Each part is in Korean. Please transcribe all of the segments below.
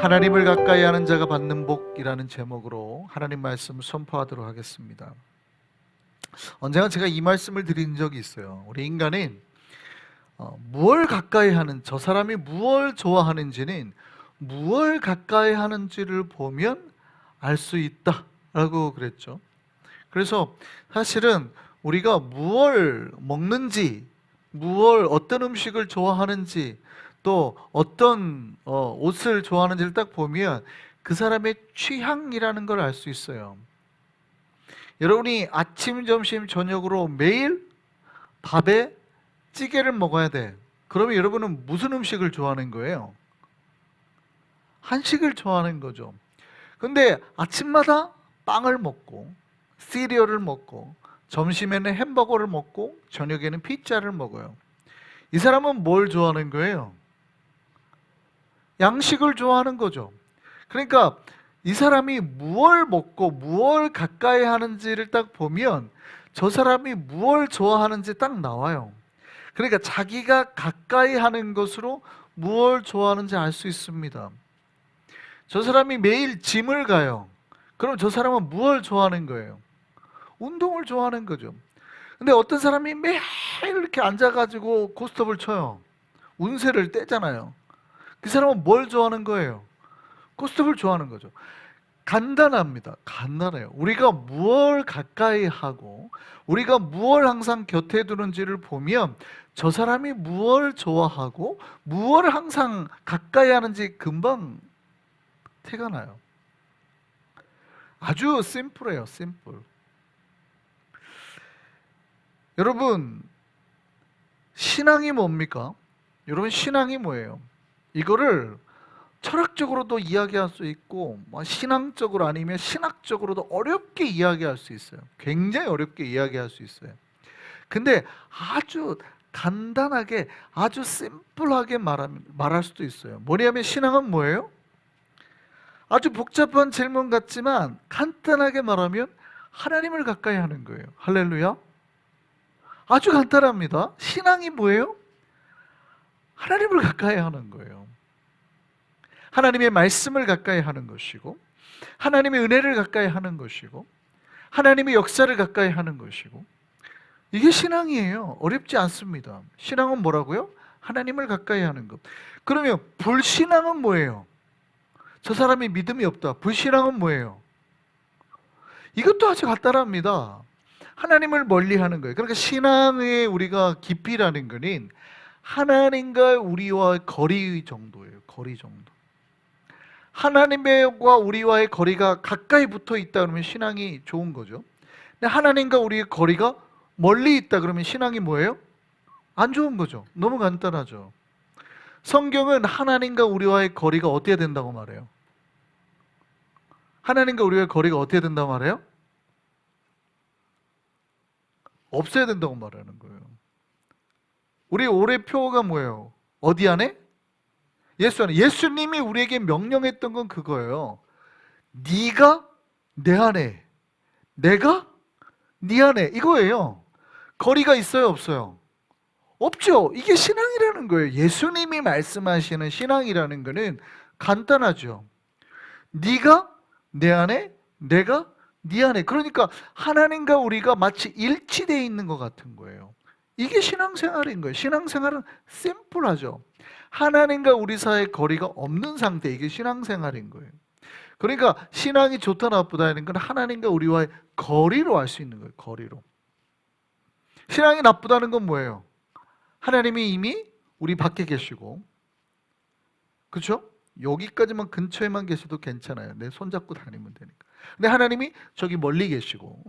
하나님을 가까이 하는 자가 받는 복이라는 제목으로 하나님 말씀 선포하도록 하겠습니다. 언젠가 제가 이 말씀을 드린 적이 있어요. 우리 인간은 무엇을 가까이 하는, 저 사람이 무엇을 좋아하는지는 무엇을 가까이 하는지를 보면 알 수 있다라고 그랬죠. 그래서 사실은 우리가 무엇을 먹는지, 어떤 음식을 좋아하는지, 또 어떤 옷을 좋아하는지를 딱 보면 그 사람의 취향이라는 걸 알 수 있어요. 여러분이 아침, 점심, 저녁으로 매일 밥에 찌개를 먹어야 돼. 그러면 여러분은 무슨 음식을 좋아하는 거예요? 한식을 좋아하는 거죠. 근데 아침마다 빵을 먹고 시리얼을 먹고 점심에는 햄버거를 먹고 저녁에는 피자를 먹어요. 이 사람은 뭘 좋아하는 거예요? 양식을 좋아하는 거죠. 그러니까 이 사람이 무엇을 먹고 무엇을 가까이 하는지를 딱 보면 저 사람이 무엇을 좋아하는지 딱 나와요. 그러니까 자기가 가까이 하는 것으로 무엇을 좋아하는지 알 수 있습니다. 저 사람이 매일 짐을 가요. 그럼 저 사람은 무엇을 좋아하는 거예요? 운동을 좋아하는 거죠. 근데 어떤 사람이 매일 이렇게 앉아가지고 고스톱을 쳐요. 운세를 떼잖아요. 그 사람은 뭘 좋아하는 거예요? 고스톱을 좋아하는 거죠. 간단합니다. 간단해요. 우리가 무엇을 가까이 하고 우리가 무엇을 항상 곁에 두는지를 보면 저 사람이 무엇을 좋아하고 무엇을 항상 가까이 하는지 금방 티가 나요. 아주 심플해요. 심플. 여러분, 신앙이 뭡니까? 여러분, 신앙이 뭐예요? 이거를 철학적으로도 이야기할 수 있고 신앙적으로 아니면 신학적으로도 어렵게 이야기할 수 있어요. 굉장히 어렵게 이야기할 수 있어요. 근데 아주 간단하게, 아주 심플하게 말할 수도 있어요. 뭐냐면 신앙은 뭐예요? 아주 복잡한 질문 같지만 간단하게 말하면 하나님을 가까이 하는 거예요. 할렐루야. 아주 간단합니다. 신앙이 뭐예요? 하나님을 가까이 하는 거예요. 하나님의 말씀을 가까이 하는 것이고 하나님의 은혜를 가까이 하는 것이고 하나님의 역사를 가까이 하는 것이고 이게 신앙이에요. 어렵지 않습니다. 신앙은 뭐라고요? 하나님을 가까이 하는 것. 그러면 불신앙은 뭐예요? 저 사람이 믿음이 없다. 불신앙은 뭐예요? 이것도 아주 간단합니다. 하나님을 멀리하는 거예요. 그러니까 신앙의 우리가 깊이라는 거는 하나님과 우리와 거리 정도예요. 거리 정도. 하나님과 우리와의 거리가 가까이 붙어 있다 그러면 신앙이 좋은 거죠. 근데 하나님과 우리의 거리가 멀리 있다 그러면 신앙이 뭐예요? 안 좋은 거죠. 너무 간단하죠. 성경은 하나님과 우리와의 거리가 어떻게 된다고 말해요? 하나님과 우리의 거리가 어떻게 된다고 말해요? 없어야 된다고 말하는 거예요. 우리 올해 표가 뭐예요? 어디 안에? 예수 안에. 예수님이 우리에게 명령했던 건 그거예요. 네가 내 안에, 내가 네 안에, 이거예요. 거리가 있어요, 없어요? 없죠. 이게 신앙이라는 거예요. 예수님이 말씀하시는 신앙이라는 거는 간단하죠. 네가 내 안에, 내가 네 안에. 그러니까 하나님과 우리가 마치 일치되어 있는 것 같은 거예요. 이게 신앙생활인 거예요. 신앙생활은 심플하죠. 하나님과 우리 사이의 거리가 없는 상태, 이게 신앙생활인 거예요. 그러니까 신앙이 좋다 나쁘다는 건 하나님과 우리와의 거리로 알 수 있는 거예요. 거리로. 신앙이 나쁘다는 건 뭐예요? 하나님이 이미 우리 밖에 계시고, 그렇죠? 여기까지만 근처에만 계셔도 괜찮아요. 내 손잡고 다니면 되니까. 근데 하나님이 저기 멀리 계시고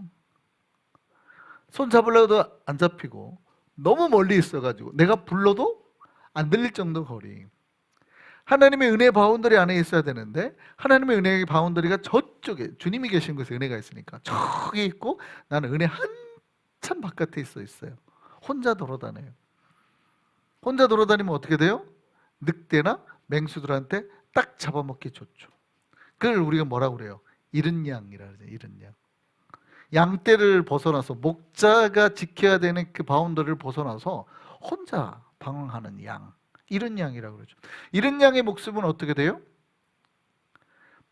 손 잡으려도 안 잡히고 너무 멀리 있어가지고 내가 불러도 안 들릴 정도 거리. 하나님의 은혜 바운더리 안에 있어야 되는데 하나님의 은혜의 바운더리가 저쪽에, 주님이 계신 곳에 은혜가 있으니까 저기 있고 나는 은혜 한참 바깥에 있어요. 혼자 돌아다녀요. 혼자 돌아다니면 어떻게 돼요? 늑대나 맹수들한테 딱 잡아먹기 좋죠. 그걸 우리가 뭐라고 그래요? 잃은 양이라 그러죠. 잃은 양. 양떼를 벗어나서, 목자가 지켜야 되는 그 바운더리를 벗어나서 혼자 방황하는 양, 잃은 양이라고 그러죠. 잃은 양의 목숨은 어떻게 돼요?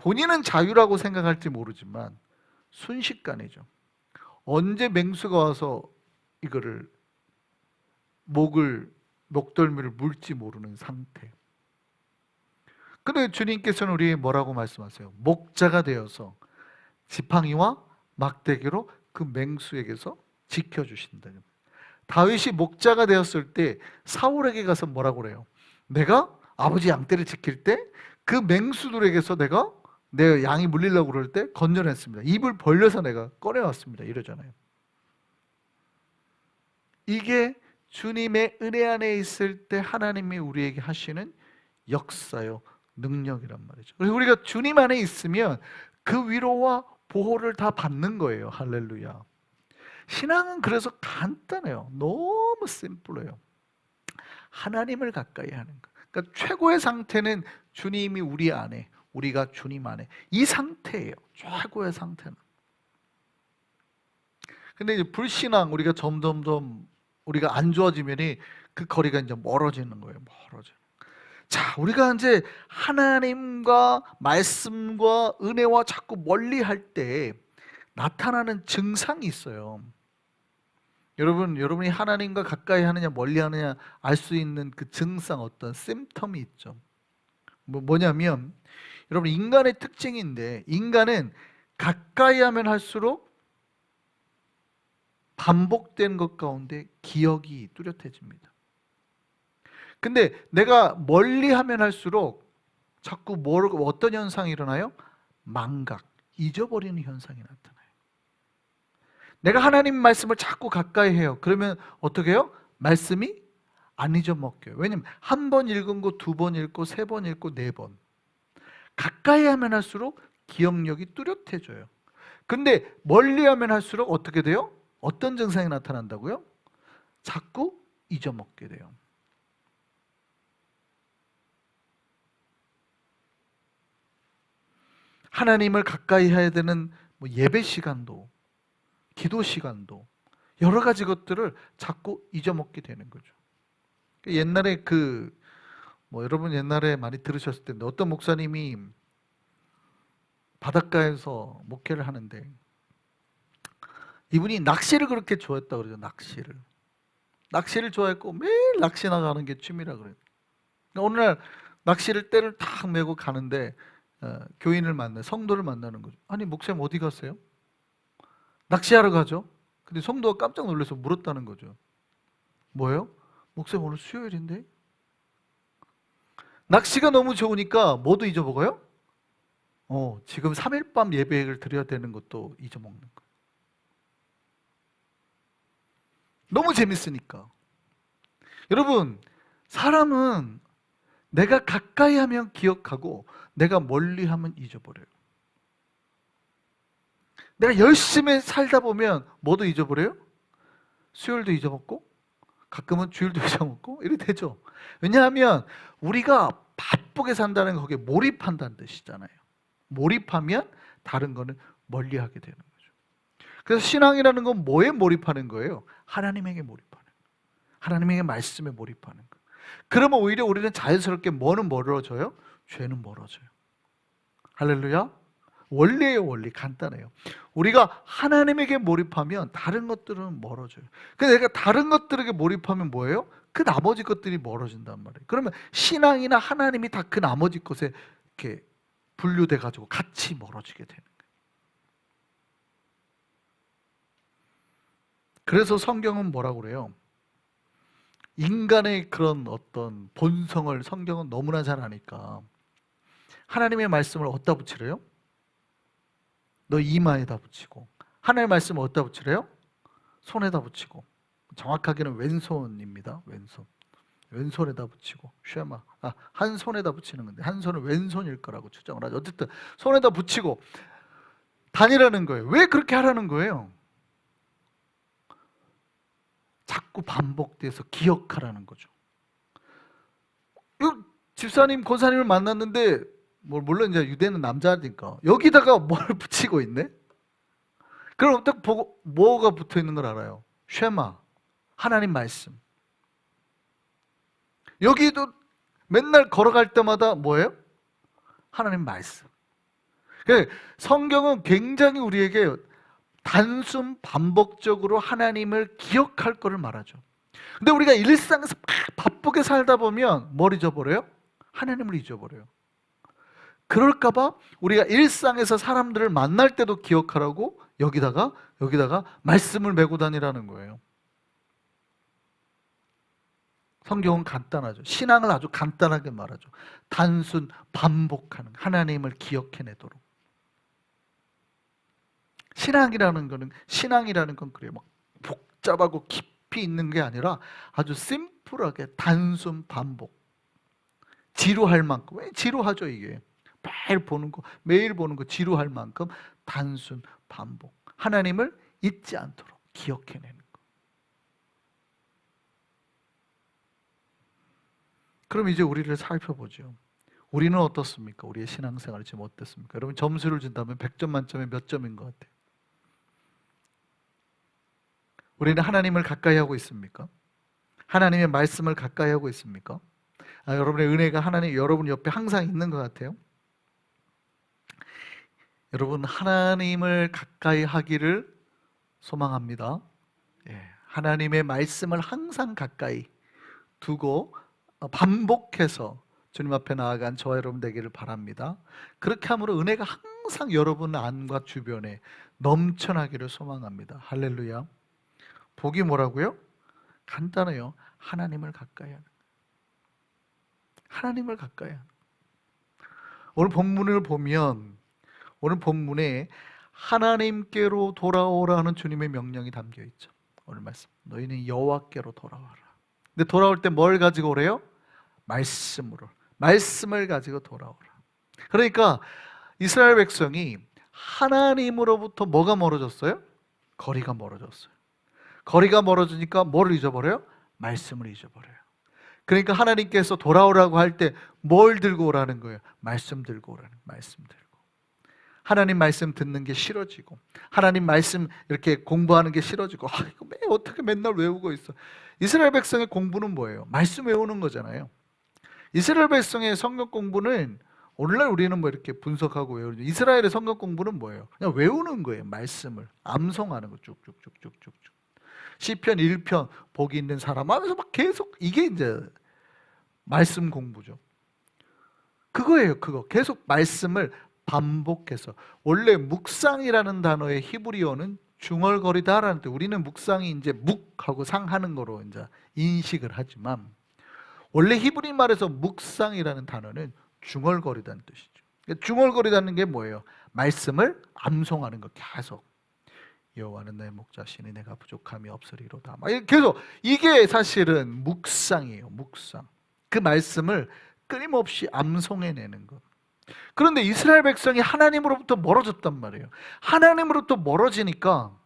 본인은 자유라고 생각할지 모르지만 순식간이죠. 언제 맹수가 와서 이거를 목덜미를 물지 모르는 상태. 근데 주님께서는 우리에게 뭐라고 말씀하세요? 목자가 되어서 지팡이와 막대기로 그 맹수에게서 지켜주신다. 다윗이 목자가 되었을 때 사울에게 가서 뭐라고 그래요? 내가 아버지 양떼를 지킬 때 그 맹수들에게서 내가 내 양이 물리려고 그럴 때 건져냈습니다. 입을 벌려서 내가 꺼내왔습니다. 이러잖아요. 이게 주님의 은혜 안에 있을 때 하나님이 우리에게 하시는 역사요, 능력이란 말이죠. 그래서 우리가 주님 안에 있으면 그 위로와 보호를 다 받는 거예요. 할렐루야. 신앙은 그래서 간단해요. 너무 심플해요. 하나님을 가까이 하는 거. 그러니까 최고의 상태는 주님이 우리 안에, 우리가 주님 안에, 이 상태예요. 최고의 상태는. 근데 이제 불신앙, 우리가 점점점 우리가 안 좋아지면이 그 거리가 이제 멀어지는 거예요. 멀어져. 자, 우리가 이제 하나님과 말씀과 은혜와 자꾸 멀리 할 때 나타나는 증상이 있어요. 여러분이 하나님과 가까이 하느냐 멀리 하느냐 알 수 있는 그 증상, 어떤 심텀이 있죠. 뭐냐면 여러분, 인간의 특징인데, 인간은 가까이 하면 할수록 반복된 것 가운데 기억이 뚜렷해집니다. 근데 내가 멀리 하면 할수록 자꾸 어떤 현상이 일어나요? 망각, 잊어버리는 현상이 나타나요. 내가 하나님 말씀을 자꾸 가까이 해요. 그러면 어떻게 해요? 말씀이 안 잊어먹혀요. 왜냐면 한 번 읽은 거 2번 읽고 3번 읽고 4번. 가까이 하면 할수록 기억력이 뚜렷해져요. 근데 멀리 하면 할수록 어떻게 돼요? 어떤 증상이 나타난다고요? 자꾸 잊어먹게 돼요. 하나님을 가까이 해야 되는 예배 시간도, 기도 시간도, 여러 가지 것들을 자꾸 잊어먹게 되는 거죠. 옛날에 여러분 옛날에 많이 들으셨을 텐데, 어떤 목사님이 바닷가에서 목회를 하는데 이분이 낚시를 그렇게 좋아했다 그러죠. 낚시를 좋아했고 매일 낚시 나가는 게 취미라 그래요. 어느 날 낚시를 때를 탁 메고 가는데 교인을 성도를 만나는 거죠. 아니, 목사님 어디 가세요? 낚시하러 가죠. 근데 성도가 깜짝 놀라서 물었다는 거죠. 뭐예요? 목사님 오늘 수요일인데? 낚시가 너무 좋으니까 뭐도 잊어먹어요? 지금 3일 밤 예배를 드려야 되는 것도 잊어먹는 거예요. 너무 재밌으니까. 여러분, 사람은 내가 가까이 하면 기억하고 내가 멀리 하면 잊어버려요. 내가 열심히 살다 보면 뭐도 잊어버려요? 수요일도 잊어먹고 가끔은 주일도 잊어먹고 이렇게 되죠. 왜냐하면 우리가 바쁘게 산다는 건 거기에 몰입한다는 뜻이잖아요. 몰입하면 다른 거는 멀리하게 되는 거죠. 그래서 신앙이라는 건 뭐에 몰입하는 거예요? 하나님에게 몰입하는 거예요. 하나님에게 말씀에 몰입하는 거예요. 그러면 오히려 우리는 자연스럽게 뭐는 멀어져요? 죄는 멀어져요. 할렐루야. 원리예요. 원리. 간단해요. 우리가 하나님에게 몰입하면 다른 것들은 멀어져요. 근데 내가 다른 것들에게 몰입하면 뭐예요? 그 나머지 것들이 멀어진단 말이에요. 그러면 신앙이나 하나님이 다 그 나머지 것에 이렇게 분류돼 가지고 같이 멀어지게 되는 거예요. 그래서 성경은 뭐라고 그래요? 인간의 그런 어떤 본성을 성경은 너무나 잘 아니까 하나님의 말씀을 어디다 붙이래요? 너 이마에다 붙이고. 하나님의 말씀을 어디다 붙이래요? 손에다 붙이고. 정확하게는 왼손입니다. 왼손에다 붙이고. 쉐마. 한 손에다 붙이는 건데 한 손은 왼손일 거라고 추정을 하죠. 어쨌든 손에다 붙이고 다니라는 거예요. 왜 그렇게 하라는 거예요? 자꾸 반복돼서 기억하라는 거죠. 집사님, 권사님을 만났는데 물론 이제 유대는 남자니까 여기다가 뭘 붙이고 있네? 그럼 딱 보고 뭐가 붙어 있는 걸 알아요? 쉐마, 하나님 말씀. 여기도 맨날 걸어갈 때마다 뭐예요? 하나님 말씀. 성경은 굉장히 우리에게 단순 반복적으로 하나님을 기억할 것을 말하죠. 근데 우리가 일상에서 막 바쁘게 살다 보면 뭘 잊어버려요? 하나님을 잊어버려요. 그럴까봐 우리가 일상에서 사람들을 만날 때도 기억하라고 여기다가 말씀을 메고 다니라는 거예요. 성경은 간단하죠. 신앙을 아주 간단하게 말하죠. 단순 반복하는, 하나님을 기억해내도록. 신앙이라는 건 그래요. 막 복잡하고 깊이 있는 게 아니라 아주 심플하게 단순 반복. 지루할 만큼. 왜 지루하죠, 이게? 매일 보는 거 지루할 만큼 단순 반복. 하나님을 잊지 않도록 기억해내는 거. 그럼 이제 우리를 살펴보죠. 우리는 어떻습니까? 우리의 신앙생활이 지금 어떻습니까? 여러분 점수를 준다면 100점 만점에 몇 점인 것 같아요? 우리는 하나님을 가까이 하고 있습니까? 하나님의 말씀을 가까이 하고 있습니까? 여러분의 은혜가 하나님 여러분 옆에 항상 있는 것 같아요. 여러분 하나님을 가까이 하기를 소망합니다. 하나님의 말씀을 항상 가까이 두고 반복해서 주님 앞에 나아간 저와 여러분 되기를 바랍니다. 그렇게 함으로 은혜가 항상 여러분 안과 주변에 넘쳐나기를 소망합니다. 할렐루야. 복이 뭐라고요? 간단해요. 하나님을 가까이 하는. 하나님을 가까이 하는. 오늘 본문을 보면 오늘 본문에 하나님께로 돌아오라는 주님의 명령이 담겨 있죠. 오늘 말씀. 너희는 여호와께로 돌아와라. 근데 돌아올 때 뭘 가지고 오래요? 말씀으로. 말씀을 가지고 돌아오라. 그러니까 이스라엘 백성이 하나님으로부터 뭐가 멀어졌어요? 거리가 멀어졌어요. 거리가 멀어지니까 뭐를 잊어버려요? 말씀을 잊어버려요. 그러니까 하나님께서 돌아오라고 할 때 뭘 들고 오라는 거예요? 말씀 들고 오라는 거예요. 말씀 들고. 하나님 말씀 듣는 게 싫어지고 하나님 말씀 이렇게 공부하는 게 싫어지고 이거 어떻게 맨날 외우고 있어. 이스라엘 백성의 공부는 뭐예요? 말씀 외우는 거잖아요. 이스라엘 백성의 성경 공부는 오늘날 우리는 뭐 이렇게 분석하고 외우죠. 이스라엘의 성경 공부는 뭐예요? 그냥 외우는 거예요. 말씀을 암송하는 거 쭉쭉쭉쭉쭉. 시편 1편 복이 있는 사람 하면서 막 계속 이게 이제 말씀 공부죠. 그거예요. 그거 계속 말씀을 반복해서. 원래 묵상이라는 단어의 히브리어는 중얼거리다라는 뜻. 우리는 묵상이 이제 묵하고 상하는 거로 이제 인식을 하지만 원래 히브리 말에서 묵상이라는 단어는 중얼거리다는 뜻이죠. 그러니까 중얼거리다는 게 뭐예요? 말씀을 암송하는 거 계속. 여호와는 내 목자시니 내가 부족함이 없으리로다. 계속 이게 사실은 묵상이에요. 묵상. 그 말씀을 끊임없이 암송해내는 것. 그런데 이스라엘 백성이 하나님으로부터 멀어졌단 말이에요. 하나님으로부터 멀어지니까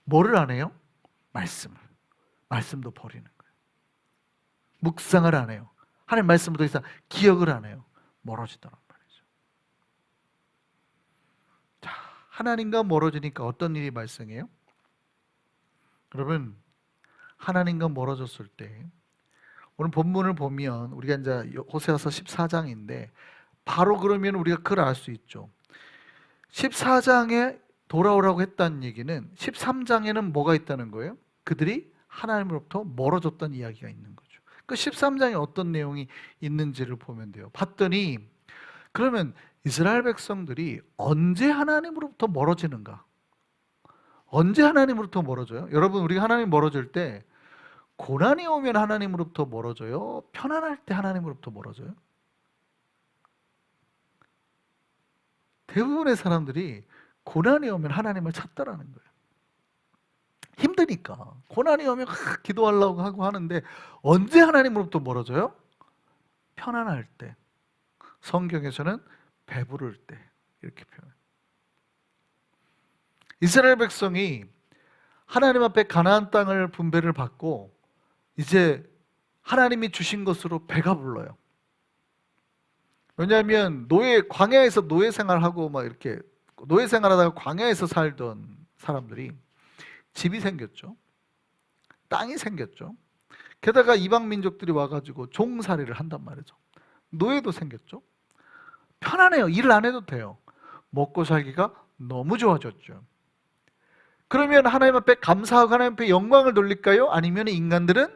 뭐를 안 해요? 말씀도 버리는 거예요. 묵상을 안 해요. 하나님 말씀을 더 이상 기억을 안 해요. 멀어지더란 말이죠. 자, 하나님과 멀어지니까 어떤 일이 발생해요? 여러분, 하나님과 멀어졌을 때 오늘 본문을 보면 우리가 이제 호세아서 14장인데 바로 그러면 우리가 그걸 알 수 있죠. 14장에 돌아오라고 했다는 얘기는 13장에는 뭐가 있다는 거예요? 그들이 하나님으로부터 멀어졌다는 이야기가 있는 거죠. 그 13장에 어떤 내용이 있는지를 보면 돼요. 봤더니 그러면 이스라엘 백성들이 언제 하나님으로부터 멀어지는가? 언제 하나님으로부터 멀어져요? 여러분, 우리가 하나님 멀어질 때 고난이 오면 하나님으로부터 멀어져요? 편안할 때 하나님으로부터 멀어져요? 대부분의 사람들이 고난이 오면 하나님을 찾더라는 거예요. 힘드니까. 고난이 오면 기도하려고 하고 하는데 언제 하나님으로부터 멀어져요? 편안할 때. 성경에서는 배부를 때 이렇게 표현해요. 이스라엘 백성이 하나님 앞에 가나안 땅을 분배를 받고 이제 하나님이 주신 것으로 배가 불러요. 왜냐하면 광야에서 노예 생활하고 막 이렇게 노예 생활하다가 광야에서 살던 사람들이 집이 생겼죠. 땅이 생겼죠. 게다가 이방 민족들이 와가지고 종살이를 한단 말이죠. 노예도 생겼죠. 편안해요. 일을 안 해도 돼요. 먹고 살기가 너무 좋아졌죠. 그러면 하나님 앞에 감사하고 하나님 앞에 영광을 돌릴까요? 아니면 인간들은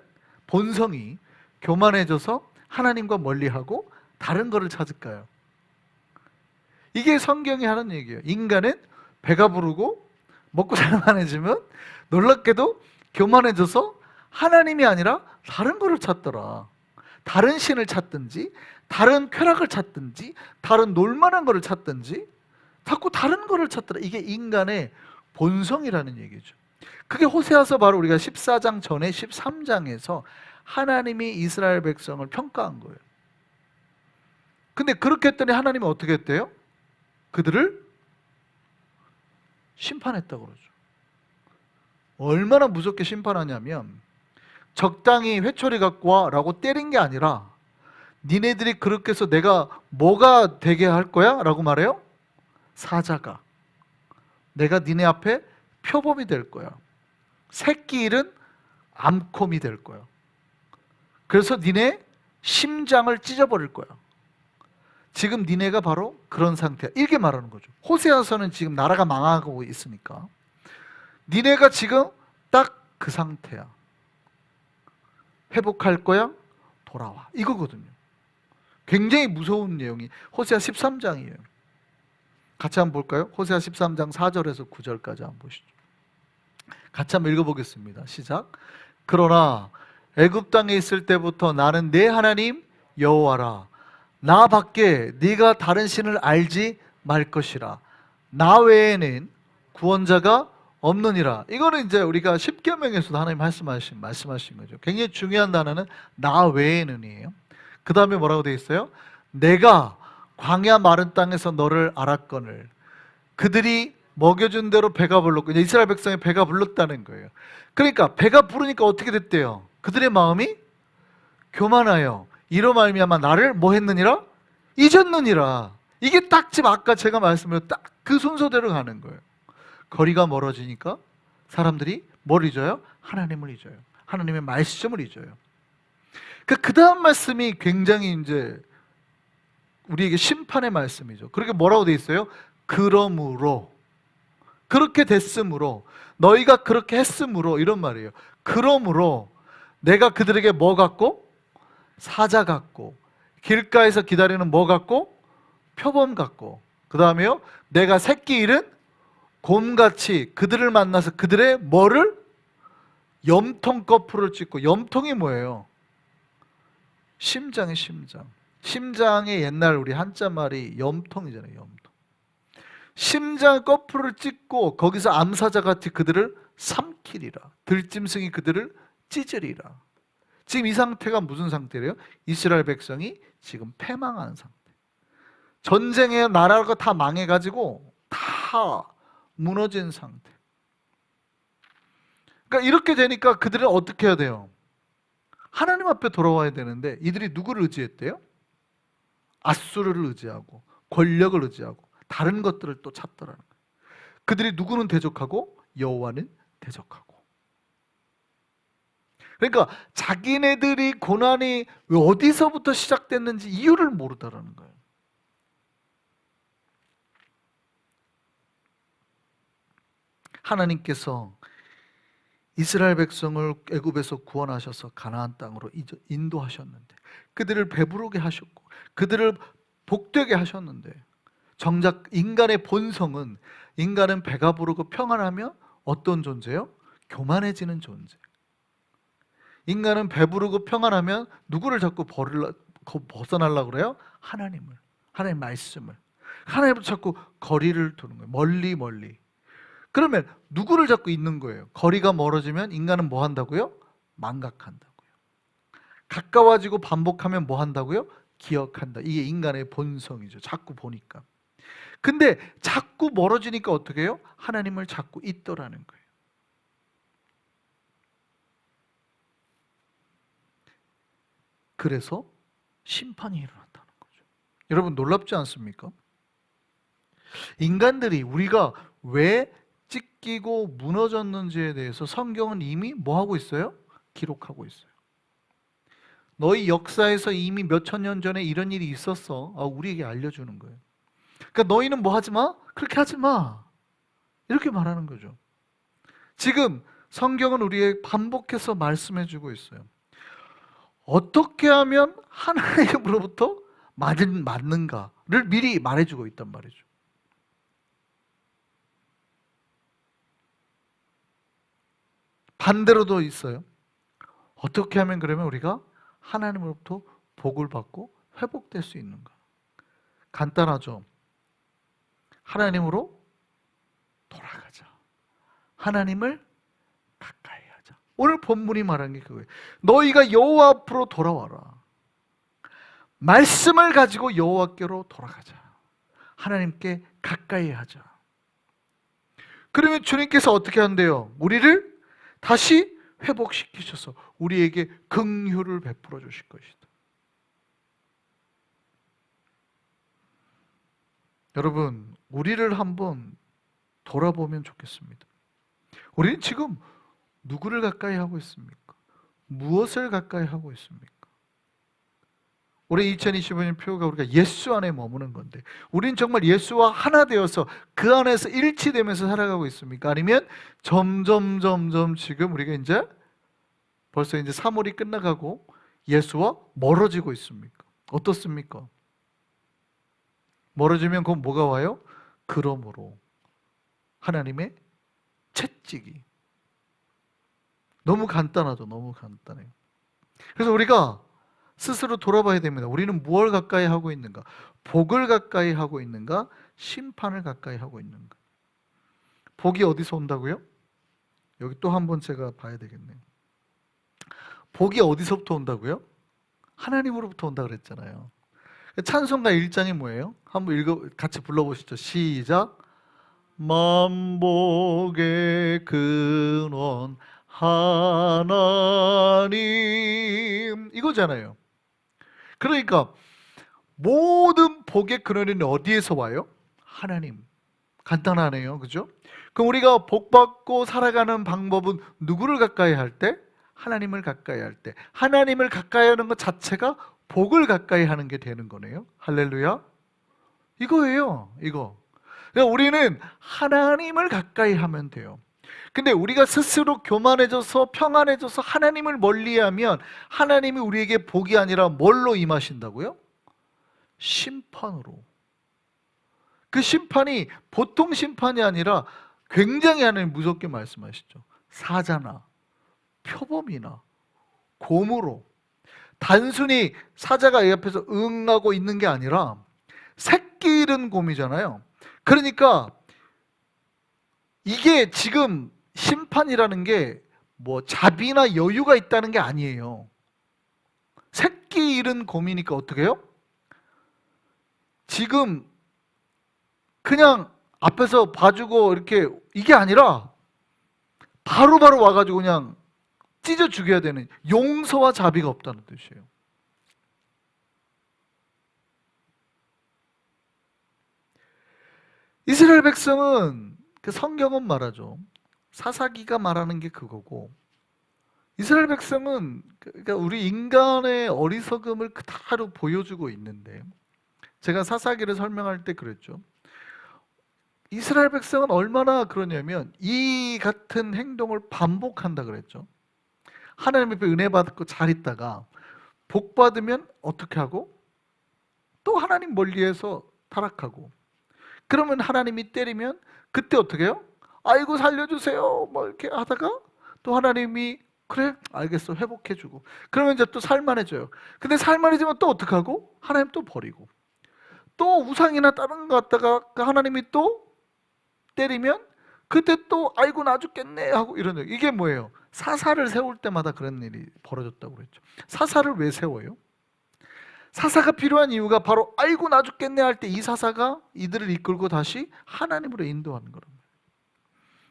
본성이 교만해져서 하나님과 멀리하고 다른 것을 찾을까요? 이게 성경이 하는 얘기예요. 인간은 배가 부르고 먹고 살만해지면 놀랍게도 교만해져서 하나님이 아니라 다른 것을 찾더라. 다른 신을 찾든지 다른 쾌락을 찾든지 다른 놀만한 것을 찾든지 자꾸 다른 것을 찾더라. 이게 인간의 본성이라는 얘기죠. 그게 호세아서 바로 우리가 14장 전에 13장에서 하나님이 이스라엘 백성을 평가한 거예요. 근데 그렇게 했더니 하나님이 어떻게 했대요? 그들을 심판했다고 그러죠. 얼마나 무섭게 심판하냐면 적당히 회초리 갖고 와 라고 때린 게 아니라 니네들이 그렇게 해서 내가 뭐가 되게 할 거야? 라고 말해요. 사자가 내가 니네 앞에 표범이 될 거야. 새끼 일은 암콤이 될 거야. 그래서 니네 심장을 찢어버릴 거야. 지금 니네가 바로 그런 상태야. 이렇게 말하는 거죠. 호세아서는 지금 나라가 망하고 있으니까 니네가 지금 딱 그 상태야. 회복할 거야? 돌아와. 이거거든요. 굉장히 무서운 내용이 호세아 13장이에요. 같이 한번 볼까요? 호세아 13장 4절에서 9절까지 한번 보시죠. 같이 한번 읽어보겠습니다. 시작. 그러나 애굽 땅에 있을 때부터 나는 내 하나님 여호와라. 나 밖에 네가 다른 신을 알지 말 것이라. 나 외에는 구원자가 없느니라. 이거는 이제 우리가 십계명에서도 하나님 말씀하신 거죠. 굉장히 중요한 단어는 나 외에는이에요. 그 다음에 뭐라고 되어 있어요? 내가 광야 마른 땅에서 너를 알았거늘. 그들이 먹여준 대로 배가 불렀고, 이스라엘 백성의 배가 불렀다는 거예요. 그러니까 배가 부르니까 어떻게 됐대요? 그들의 마음이 교만하여 이로 말미암아 나를 뭐 했느니라? 잊었느니라. 이게 딱 지금 아까 제가 말씀드린 딱 그 순서대로 가는 거예요. 거리가 멀어지니까 사람들이 뭘 잊어요? 하나님을 잊어요. 하나님의 말씀을 잊어요. 그 다음 말씀이 굉장히 이제 우리에게 심판의 말씀이죠. 그렇게 뭐라고 돼 있어요? 그러므로, 그렇게 됐으므로, 너희가 그렇게 했으므로, 이런 말이에요. 그러므로 내가 그들에게 뭐 같고? 사자 같고, 길가에서 기다리는 뭐 같고? 표범 같고, 그 다음에요, 내가 새끼 잃은 곰같이 그들을 만나서 그들의 뭐를? 염통 거풀을 찢고. 염통이 뭐예요? 심장의 심장. 심장의 옛날 우리 한자 말이 염통이잖아요. 염통. 심장 거풀을 찢고 거기서 암사자같이 그들을 삼키리라. 들짐승이 그들을 찢으리라. 지금 이 상태가 무슨 상태래요? 이스라엘 백성이 지금 패망한 상태. 전쟁에 나라가 다 망해가지고 다 무너진 상태. 그러니까 이렇게 되니까 그들은 어떻게 해야 돼요? 하나님 앞에 돌아와야 되는데 이들이 누구를 의지했대요? 앗수르를 의지하고 권력을 의지하고 다른 것들을 또 찾더라는 거예요. 그들이 누구는 대적하고 여호와는 대적하고. 그러니까 자기네들이 고난이 어디서부터 시작됐는지 이유를 모르더라는 거예요. 하나님께서 이스라엘 백성을 애굽에서 구원하셔서 가나안 땅으로 인도하셨는데, 그들을 배부르게 하셨고 그들을 복되게 하셨는데, 정작 인간의 본성은, 인간은 배가 부르고 평안하면 어떤 존재요? 교만해지는 존재. 인간은 배부르고 평안하면 누구를 자꾸 벗어나려고 그래요? 하나님을, 하나님의 말씀을. 하나님을 자꾸 거리를 두는 거예요. 멀리. 그러면 누구를 자꾸 잊는 거예요? 거리가 멀어지면 인간은 뭐 한다고요? 망각한다고요. 가까워지고 반복하면 뭐 한다고요? 기억한다. 이게 인간의 본성이죠. 자꾸 보니까. 근데 자꾸 멀어지니까 어떻게 해요? 하나님을 자꾸 잊더라는 거예요. 그래서 심판이 일어났다는 거죠. 여러분 놀랍지 않습니까? 인간들이 우리가 왜 찢기고 무너졌는지에 대해서 성경은 이미 뭐 하고 있어요? 기록하고 있어요. 너희 역사에서 이미 몇천 년 전에 이런 일이 있었어. 우리에게 알려주는 거예요. 그러니까 너희는 뭐 하지 마? 그렇게 하지 마. 이렇게 말하는 거죠. 지금 성경은 우리에게 반복해서 말씀해 주고 있어요. 어떻게 하면 하나님으로부터 맞는가를 미리 말해주고 있단 말이죠. 반대로도 있어요. 어떻게 하면 그러면 우리가 하나님으로부터 복을 받고 회복될 수 있는가? 간단하죠. 하나님으로 돌아가자. 하나님을 가까이 하자. 오늘 본문이 말한 게 그거예요. 너희가 여호와 앞으로 돌아와라. 말씀을 가지고 여호와께로 돌아가자. 하나님께 가까이 하자. 그러면 주님께서 어떻게 한대요? 우리를 다시 회복시키셔서 우리에게 긍휼을 베풀어 주실 것이다. 여러분, 우리를 한번 돌아보면 좋겠습니다. 우리는 지금 누구를 가까이 하고 있습니까? 무엇을 가까이 하고 있습니까? 올해 2025년 표가 우리가 예수 안에 머무는 건데, 우리는 정말 예수와 하나 되어서 그 안에서 일치되면서 살아가고 있습니까? 아니면 점점 지금 우리가 이제 벌써 이제 3월이 끝나가고 예수와 멀어지고 있습니까? 어떻습니까? 멀어지면 그건 뭐가 와요? 그러므로 하나님의 채찍이. 너무 간단하죠. 너무 간단해요. 그래서 우리가 스스로 돌아봐야 됩니다. 우리는 무엇을 가까이 하고 있는가? 복을 가까이 하고 있는가? 심판을 가까이 하고 있는가? 복이 어디서 온다고요? 여기 또 한번 제가 봐야 되겠네요. 복이 어디서부터 온다고요? 하나님으로부터 온다 그랬잖아요. 찬송가 1장이 뭐예요? 한번 같이 불러보시죠. 시작. 만복의 근원 하나님, 이거잖아요. 그러니까 모든 복의 근원은 어디에서 와요? 하나님. 간단하네요. 그죠? 그럼 우리가 복 받고 살아가는 방법은 누구를 가까이 할 때? 하나님을 가까이 할 때. 하나님을 가까이 하는 것 자체가 복을 가까이 하는 게 되는 거네요. 할렐루야. 이거예요. 이거. 그러니까 우리는 하나님을 가까이 하면 돼요. 근데 우리가 스스로 교만해져서 평안해져서 하나님을 멀리하면 하나님이 우리에게 복이 아니라 뭘로 임하신다고요? 심판으로. 그 심판이 보통 심판이 아니라 굉장히 하나님 무섭게 말씀하시죠. 사자나 표범이나 곰으로. 단순히 사자가 이 앞에서 응하고 있는 게 아니라 새끼 잃은 곰이잖아요. 그러니까 이게 지금 심판이라는 게 뭐 자비나 여유가 있다는 게 아니에요. 새끼 잃은 곰이니까 어떻게 해요? 지금 그냥 앞에서 봐주고 이렇게 이게 아니라 바로바로 와가지고 그냥 찢어 죽여야 되는, 용서와 자비가 없다는 뜻이에요. 이스라엘 백성은, 그 성경은 말하죠. 사사기가 말하는 게 그거고, 이스라엘 백성은 그러니까 우리 인간의 어리석음을 그대로 보여주고 있는데, 제가 사사기를 설명할 때 그랬죠. 이스라엘 백성은 얼마나 그러냐면 이 같은 행동을 반복한다 그랬죠. 하나님 앞에 은혜 받고 잘 있다가 복 받으면 어떻게 하고 또 하나님 멀리해서 타락하고, 그러면 하나님이 때리면 그때 어떻게 해요? 아이고 살려주세요 뭐 이렇게 하다가 또 하나님이 그래 알겠어 회복해주고, 그러면 이제 또 살만해져요. 근데 살만해지면 또 어떻게 하고 하나님 또 버리고, 또 우상이나 다른 거 갖다가 하나님이 또 때리면 그때 또 아이고 나 죽겠네 하고 이러는, 이게 뭐예요? 사사를 세울 때마다 그런 일이 벌어졌다고 그랬죠. 사사를 왜 세워요? 사사가 필요한 이유가 바로 아이고 나 죽겠네 할 때 이 사사가 이들을 이끌고 다시 하나님으로 인도하는 거랍니다.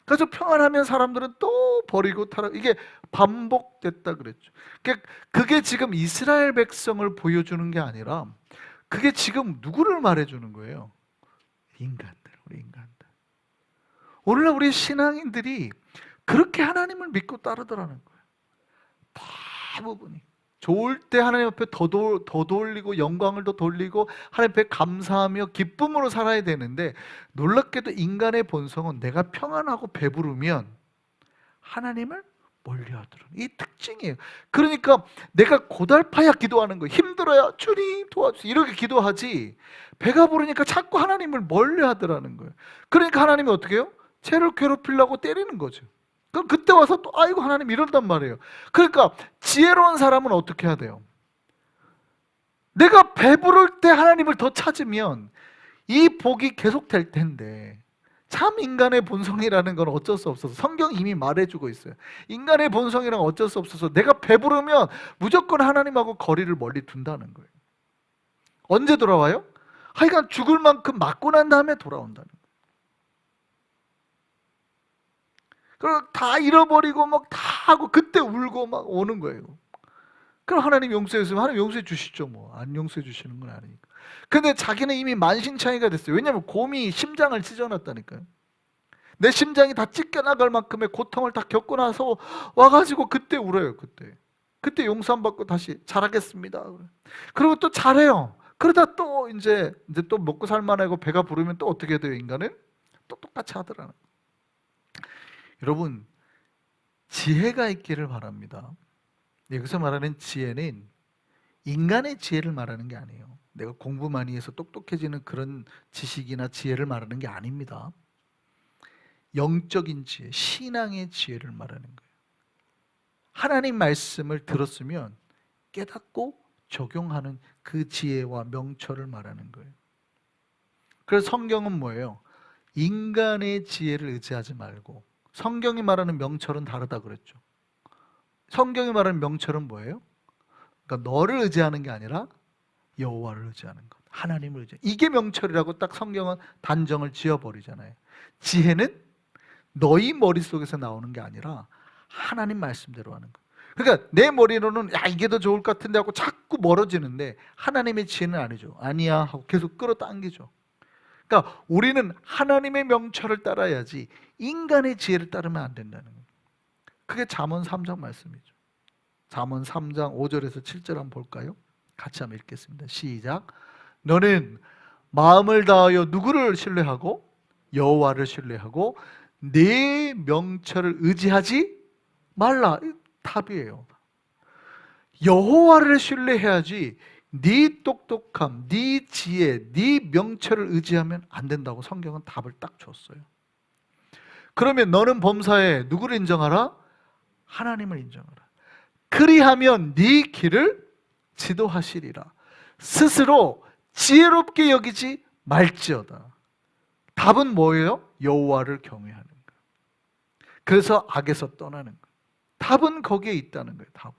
그래서 평안하면 사람들은 또 버리고 타락, 이게 반복됐다 그랬죠. 그게 지금 이스라엘 백성을 보여주는 게 아니라 그게 지금 누구를 말해주는 거예요? 인간들, 우리 인간들. 오늘날 우리 신앙인들이 그렇게 하나님을 믿고 따르더라는 거예요. 대부분이. 좋을 때 하나님 앞에 더 돌리고 영광을 더 돌리고 하나님 앞에 감사하며 기쁨으로 살아야 되는데, 놀랍게도 인간의 본성은 내가 평안하고 배부르면 하나님을 멀리하더라. 이 특징이에요. 그러니까 내가 고달파야 기도하는 거예요. 힘들어야 주님 도와주세요 이렇게 기도하지, 배가 부르니까 자꾸 하나님을 멀리하더라는 거예요. 그러니까 하나님이 어떻게 해요? 쟤를 괴롭히려고 때리는 거죠. 그럼 그때 와서 또 아이고 하나님 이런단 말이에요. 그러니까 지혜로운 사람은 어떻게 해야 돼요? 내가 배부를 때 하나님을 더 찾으면 이 복이 계속될 텐데, 참 인간의 본성이라는 건 어쩔 수 없어서 성경 이미 말해주고 있어요. 인간의 본성이란 어쩔 수 없어서 내가 배부르면 무조건 하나님하고 거리를 멀리 둔다는 거예요. 언제 돌아와요? 하여간 죽을 만큼 맞고 난 다음에 돌아온다는 거예요. 그리고 다 잃어버리고 막 다 하고 그때 울고 막 오는 거예요. 그럼 하나님 용서해 주시면 하나님 용서해 주시죠. 뭐 안 용서해 주시는 건 아니니까. 근데 자기는 이미 만신창이가 됐어요. 왜냐하면 곰이 심장을 찢어놨다니까요. 내 심장이 다 찢겨나갈 만큼의 고통을 다 겪고 나서 와가지고 그때 울어요. 그때 용서 안 받고 다시 잘하겠습니다. 그리고 또 잘해요. 그러다 또 이제 또 먹고 살만하고 배가 부르면 또 어떻게 돼요? 인간은 또 똑같이 하더라는 거예요. 여러분, 지혜가 있기를 바랍니다. 여기서 말하는 지혜는 인간의 지혜를 말하는 게 아니에요. 내가 공부 많이 해서 똑똑해지는 그런 지식이나 지혜를 말하는 게 아닙니다. 영적인 지혜, 신앙의 지혜를 말하는 거예요. 하나님 말씀을 들었으면 깨닫고 적용하는 그 지혜와 명철을 말하는 거예요. 그래서 성경은 뭐예요? 인간의 지혜를 의지하지 말고, 성경이 말하는 명철은 다르다 그랬죠. 성경이 말하는 명철은 뭐예요? 그러니까 너를 의지하는 게 아니라 여호와를 의지하는 것, 하나님을 의지. 이게 명철이라고 딱 성경은 단정을 지어버리잖아요. 지혜는 너희 머릿속에서 나오는 게 아니라 하나님 말씀대로 하는 거. 그러니까 내 머리로는 야 이게 더 좋을 것 같은데 하고 자꾸 멀어지는데, 하나님의 지혜는 아니죠. 아니야 하고 계속 끌어당기죠. 그러니까 우리는 하나님의 명철을 따라야지 인간의 지혜를 따르면 안 된다는 거예요. 그게 잠언 3장 말씀이죠. 잠언 3장 5절에서 7절 한번 볼까요? 같이 한번 읽겠습니다. 시작. 너는 마음을 다하여 누구를 신뢰하고 여호와를 신뢰하고 내 명철을 의지하지 말라. 답이에요. 여호와를 신뢰해야지 네 똑똑함, 네 지혜, 네 명철을 의지하면 안 된다고 성경은 답을 딱 줬어요. 그러면 너는 범사에 누구를 인정하라? 하나님을 인정하라. 그리하면 네 길을 지도하시리라. 스스로 지혜롭게 여기지 말지어다. 답은 뭐예요? 여호와를 경외하는 거예요. 그래서 악에서 떠나는 거예요. 답은 거기에 있다는 거예요. 답은.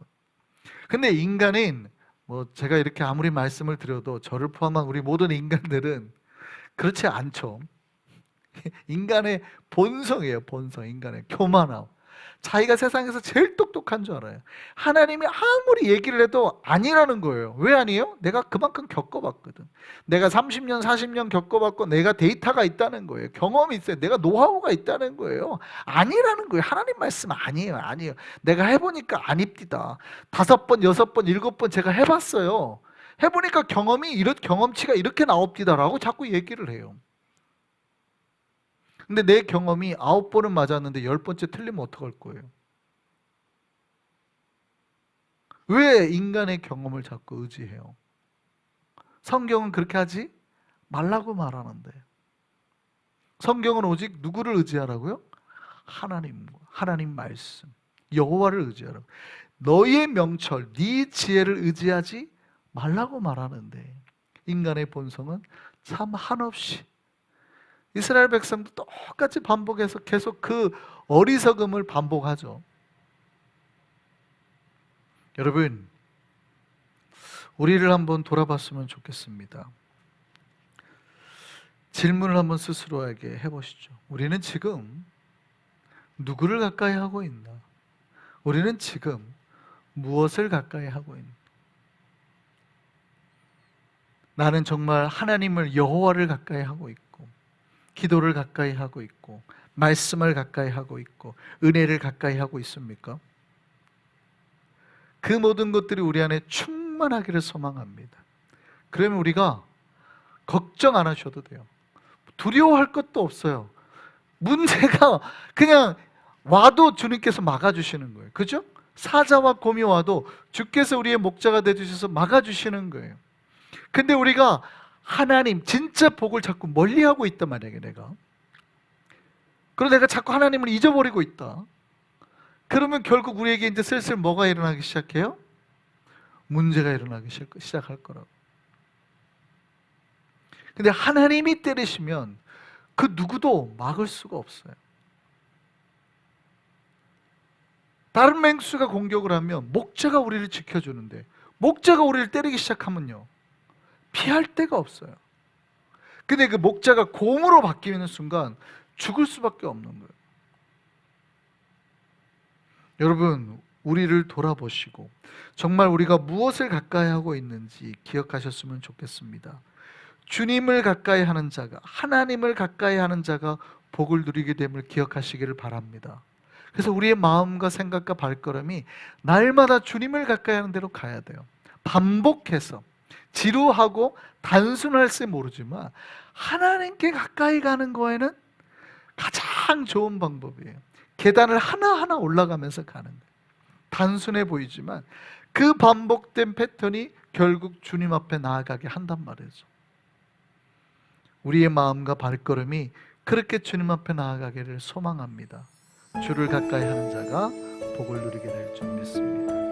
근데 인간은 제가 이렇게 아무리 말씀을 드려도 저를 포함한 우리 모든 인간들은 그렇지 않죠. 인간의 본성이에요. 본성. 인간의 교만함. 자기가 세상에서 제일 똑똑한 줄 알아요. 하나님이 아무리 얘기를 해도 아니라는 거예요. 왜 아니에요? 내가 그만큼 겪어봤거든. 내가 30년 40년 겪어봤고 내가 데이터가 있다는 거예요. 경험이 있어요. 내가 노하우가 있다는 거예요. 아니라는 거예요. 하나님 말씀 아니에요. 내가 해보니까 아닙디다. 5번 6번 7번 제가 해봤어요. 해보니까 경험치가 이렇게 나옵디다라고 자꾸 얘기를 해요. 근데 내 경험이 9번은 맞았는데 10번째 틀리면 어떡할 거예요? 왜 인간의 경험을 자꾸 의지해요? 성경은 그렇게 하지 말라고 말하는데, 성경은 오직 누구를 의지하라고요? 하나님 말씀, 여호와를 의지하라고. 너의 명철, 네 지혜를 의지하지 말라고 말하는데, 인간의 본성은 참 한없이, 이스라엘 백성도 똑같이 반복해서 계속 그 어리석음을 반복하죠. 여러분, 우리를 한번 돌아봤으면 좋겠습니다. 질문을 한번 스스로에게 해보시죠. 우리는 지금 누구를 가까이 하고 있나? 우리는 지금 무엇을 가까이 하고 있나? 나는 정말 하나님을, 여호와를 가까이 하고 있고, 기도를 가까이 하고 있고, 말씀을 가까이 하고 있고, 은혜를 가까이 하고 있습니까? 그 모든 것들이 우리 안에 충만하기를 소망합니다. 그러면 우리가 걱정 안 하셔도 돼요. 두려워할 것도 없어요. 문제가 그냥 와도 주님께서 막아주시는 거예요. 그죠? 사자와 곰이 와도 주께서 우리의 목자가 되주셔서 막아주시는 거예요. 근데 우리가 하나님 진짜 복을 자꾸 멀리하고 있단 말이에요. 그리고 내가 자꾸 하나님을 잊어버리고 있다. 그러면 결국 우리에게 이제 슬슬 뭐가 일어나기 시작해요? 문제가 일어나기 시작할 거라고. 근데 하나님이 때리시면 그 누구도 막을 수가 없어요. 다른 맹수가 공격을 하면 목자가 우리를 지켜주는데 목자가 우리를 때리기 시작하면요, 피할 데가 없어요. 근데 그 목자가 곰으로 바뀌는 순간 죽을 수밖에 없는 거예요. 여러분, 우리를 돌아보시고 정말 우리가 무엇을 가까이 하고 있는지 기억하셨으면 좋겠습니다. 주님을 가까이 하는 자가, 하나님을 가까이 하는 자가 복을 누리게 됨을 기억하시기를 바랍니다. 그래서 우리의 마음과 생각과 발걸음이 날마다 주님을 가까이 하는 대로 가야 돼요. 반복해서 지루하고 단순할지 모르지만 하나님께 가까이 가는 거에는 가장 좋은 방법이에요. 계단을 하나하나 올라가면서 가는 거예요. 단순해 보이지만 그 반복된 패턴이 결국 주님 앞에 나아가게 한단 말이죠. 우리의 마음과 발걸음이 그렇게 주님 앞에 나아가기를 소망합니다. 주를 가까이 하는 자가 복을 누리게 될 줄 믿습니다.